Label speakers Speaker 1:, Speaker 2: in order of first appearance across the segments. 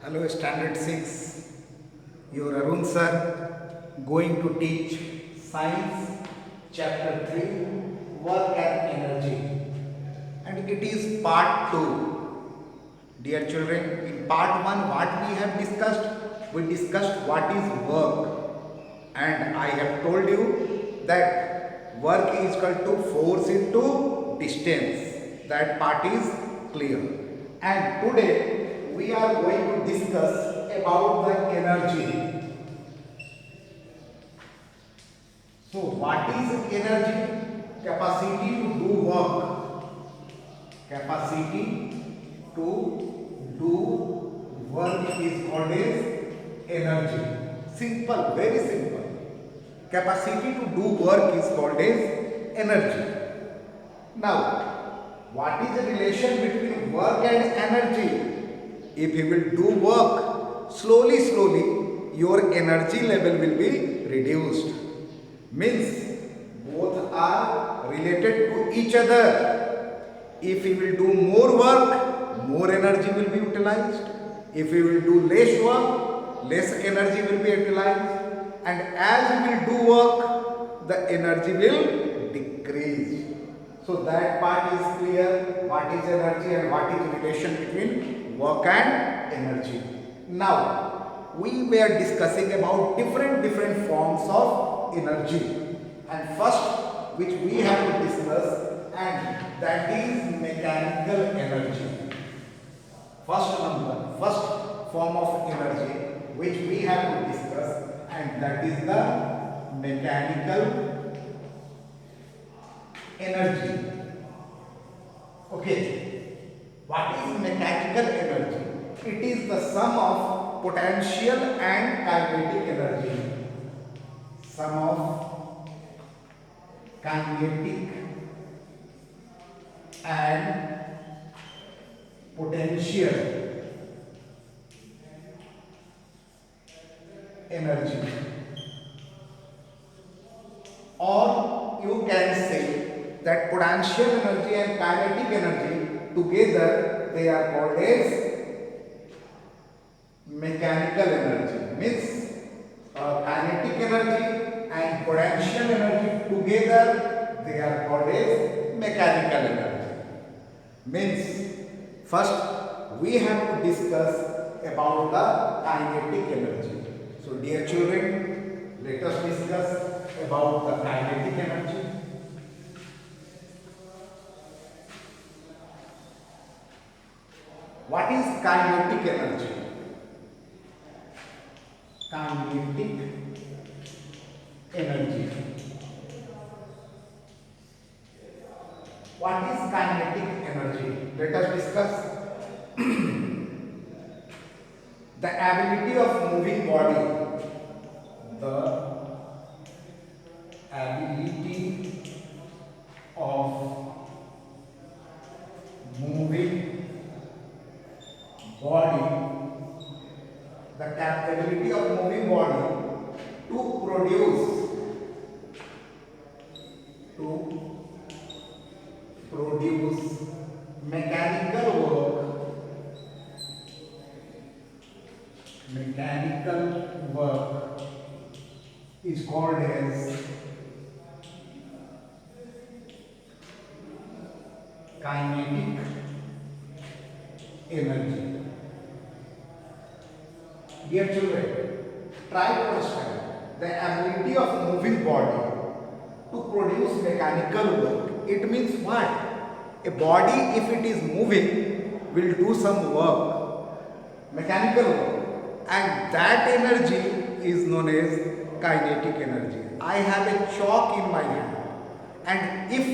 Speaker 1: Hello, Standard 6. Your Arun sir going to teach Science Chapter 3 Work and Energy. And it is part 2. Dear children, in part 1, what we have discussed? We discussed what is work. And I have told you that work is equal to force into distance. That part is clear. And today we are going to discuss about the energy. So what is energy? Capacity to do work. Capacity to do work is called as energy. Simple, very simple. Capacity to do work is called as energy. Now, what is the relation between work and energy? If you will do work, slowly, your energy level will be reduced. Means both are related to each other. If you will do more work, more energy will be utilized. If you will do less work, less energy will be utilized. And as you will do work, the energy will decrease. So that part is clear. What is energy and what is relation between work and energy. Now, we were discussing about different forms of energy. And first, which we have to discuss, and that is mechanical energy. First form of energy which we have to discuss, and that is the mechanical energy. Okay. What is mechanical energy? It is the sum of potential and kinetic energy. Sum of kinetic and potential energy. Or you can say that potential energy and kinetic energy together they are called as mechanical energy. Means kinetic energy and potential energy together they are called as mechanical energy. Means first we have to discuss about the kinetic energy. So dear children, let us discuss about the kinetic energy. What is kinetic energy? Kinetic energy. What is kinetic energy? Let us discuss. The ability of moving body. The ability of moving body, the capability of moving body to produce mechanical work is called as kinetic energy. Dear children, try to understand the ability of moving body to produce mechanical work. It means what? A body, if it is moving, will do some work, mechanical work, and that energy is known as kinetic energy. I have a chalk in my hand, and if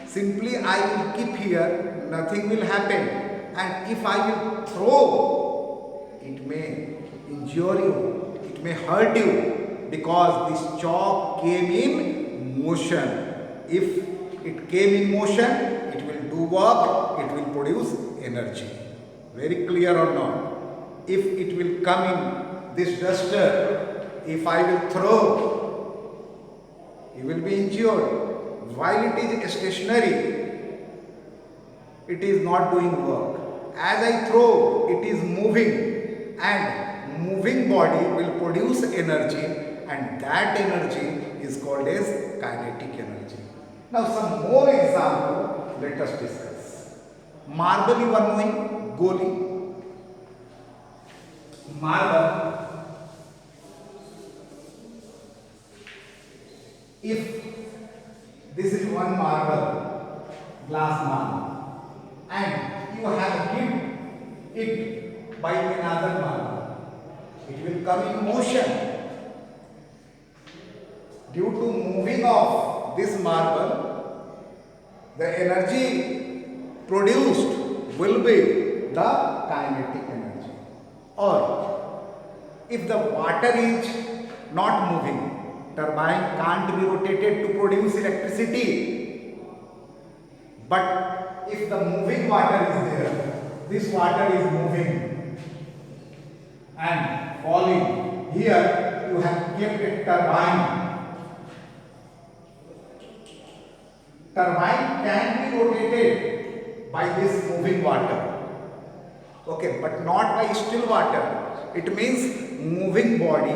Speaker 1: simply I will keep here, nothing will happen, and if I will throw, it may injure you, it may hurt you, because this chalk came in motion. If it came in motion, it will do work, it will produce energy. Very clear or not? If it will come in this duster, if I will throw, you will be injured. While it is stationary, it is not doing work. As I throw, it is moving, and moving body will produce energy, and that energy is called as kinetic energy. Now some more example let us discuss. Marble you are knowing, goli. Marble, if this is one marble, glass marble, and you have hit it by another marble, it will come in motion. Due to moving of this marble, the energy produced will be the kinetic energy. Or if the water is not moving, turbine can't be rotated to produce electricity. But if the moving water is there, this water is moving and falling. Here you have kept a turbine. Turbine can be rotated by this moving water. Okay, but not by still water. It means moving body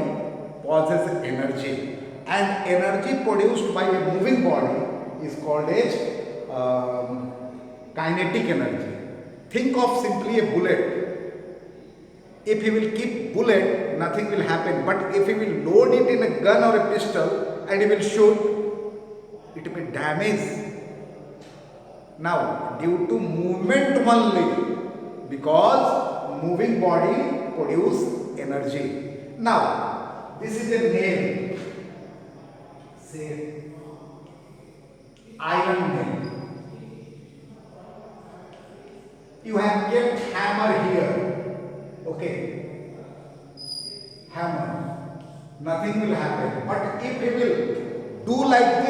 Speaker 1: possesses energy, and energy produced by a moving body is called as kinetic energy. Think of simply a bullet. If he will keep bullet, nothing will happen. But if he will load it in a gun or a pistol and he will shoot, it will damage. Now, due to movement only, because moving body produce energy. Now, this is a nail, say iron nail. You have kept hammer here, okay, hammer, nothing will happen. But if we will do like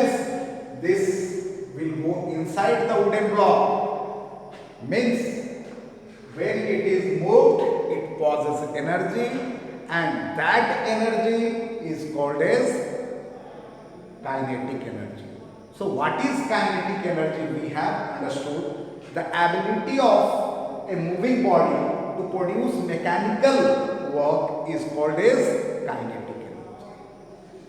Speaker 1: this will go inside the wooden block. Means when it is moved, it possesses energy, and that energy is called as kinetic energy. So what is kinetic energy? We have understood the ability of a moving body to produce mechanical work is called as kinetic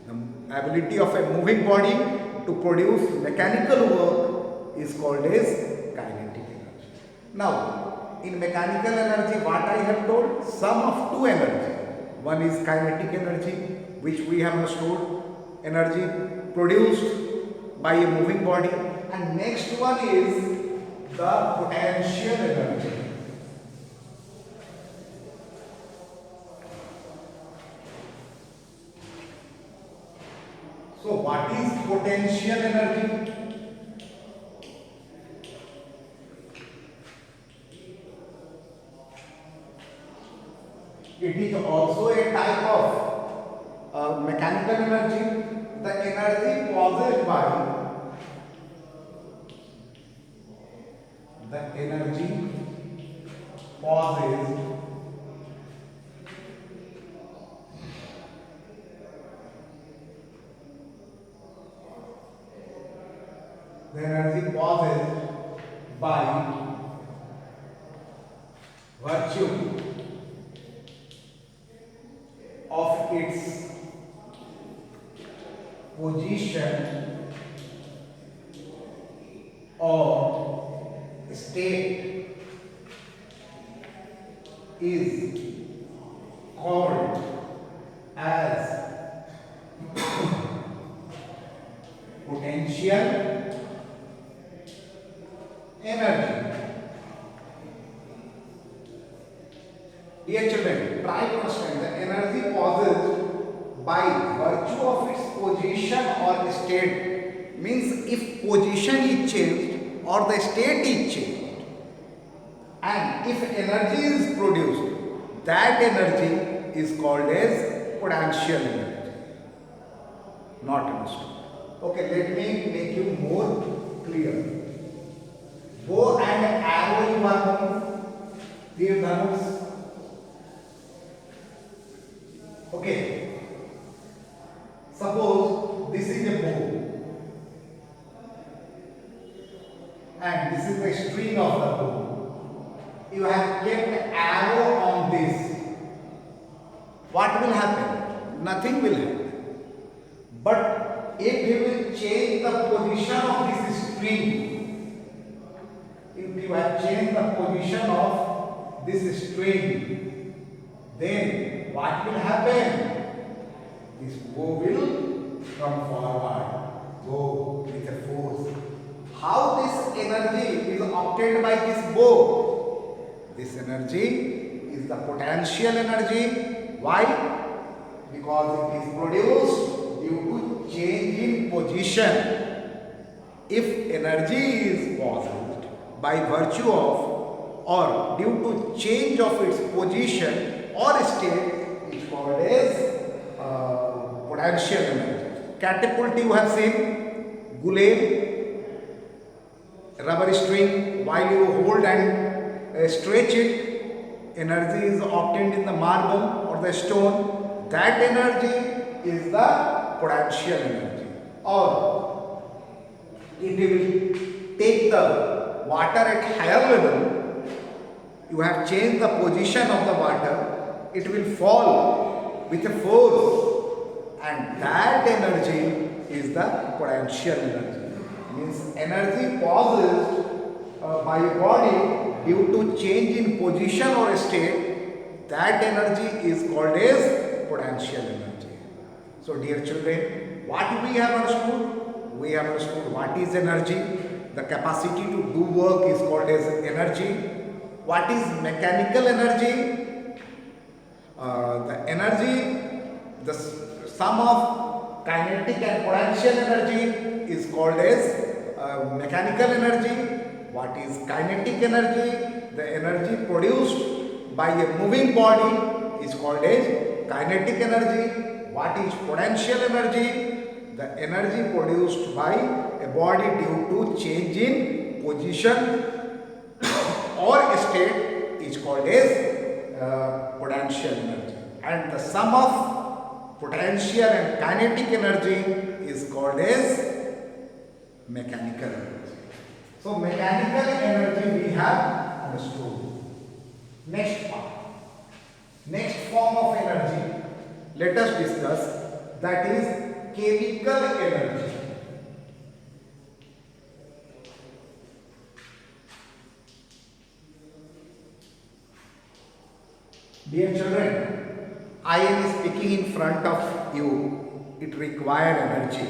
Speaker 1: energy. The ability of a moving body to produce mechanical work is called as kinetic energy. Now, in mechanical energy, what I have told, sum of two energy. One is kinetic energy, which we have understood, energy produced by a moving body, and next one is the potential energy. So what is potential energy? It is also a type of mechanical energy. The energy possessed by the energy possessed by virtue of its position or state is called as potential energy. Dear children, try to understand the energy possessed by virtue of its position or state. Means if position is changed or the state is changed, and if energy is produced, that energy is called as potential energy. Not understood. Okay, let me make you more clear. Bow and arrow you are knowing, Tir Dhanush. Okay, suppose this is a bow and this is the string of the bow. You have kept arrow on this what will happen? Nothing will happen. But if we will change the position of this string, if you have changed the position of this string, then what will happen? This bow will come forward, go with a force. How this energy is obtained by this bow? This energy is the potential energy. Why? Because it is produced due to change in position. If energy is possessed by virtue of or due to change of its position or state, is called as potential energy. Catapult you have seen, gulab, rubber string, while you hold and stretch it, energy is obtained in the marble or the stone. That energy is the potential energy. Or if you will take the water at higher level, you have changed the position of the water, it will fall with a force, and that energy is the potential energy. Means energy possessed by a body due to change in position or state, that energy is called as potential energy. So dear children, what we have understood? We have understood what is energy. The capacity to do work is called as energy. What is mechanical energy? The energy, the sum of kinetic and potential energy is called as mechanical energy. What is kinetic energy? The energy produced by a moving body is called as kinetic energy. What is potential energy? The energy produced by a body due to change in position or state is called as potential energy. And the sum of potential and kinetic energy is called as mechanical energy. So mechanical energy we have understood. Next part. Next form of energy, let us discuss, that is chemical energy. Dear children, I am speaking in front of you. It requires energy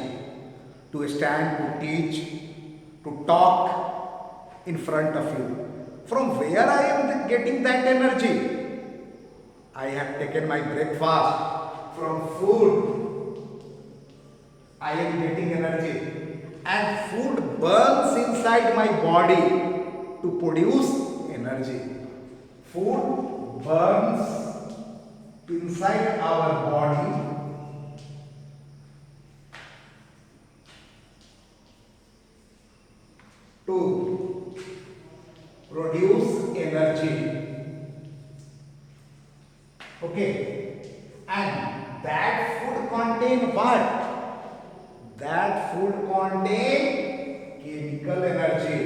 Speaker 1: to stand, to teach, to talk in front of you. From where I am getting that energy? I have taken my breakfast from food. I am getting energy. And food burns inside my body to produce energy. Food burns inside our body to produce energy. Okay, and that food contain what? That food contain chemical energy.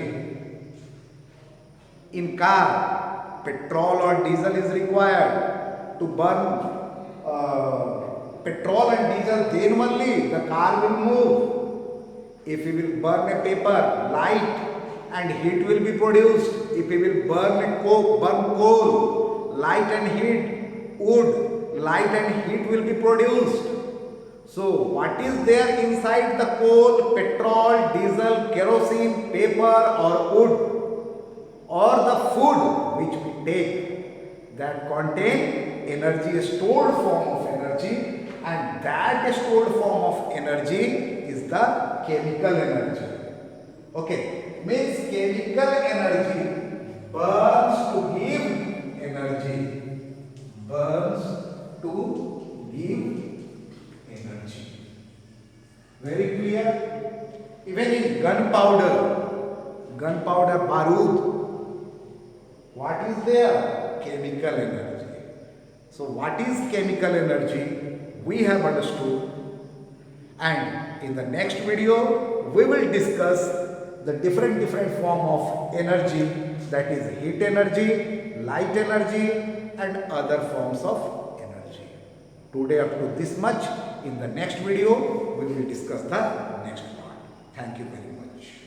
Speaker 1: In car, petrol or diesel is required to burn petrol and diesel, then only the car will move. If we will burn a paper, light and heat will be produced. If we will burn coal, light and heat, wood, light and heat will be produced. So what is there inside the coal, petrol, diesel, kerosene, paper or wood or the food which we take, that contain energy, a stored form of energy, and that stored form of energy is the chemical energy. Okay, means chemical energy burns to give energy. Burns to give energy. Very clear? Even in gunpowder, barood, what is there? Chemical energy. So what is chemical energy? We have understood, and in the next video we will discuss the different form of energy, that is heat energy, light energy and other forms of energy. Today up to this much. In the next video, we will discuss the next part. Thank you very much.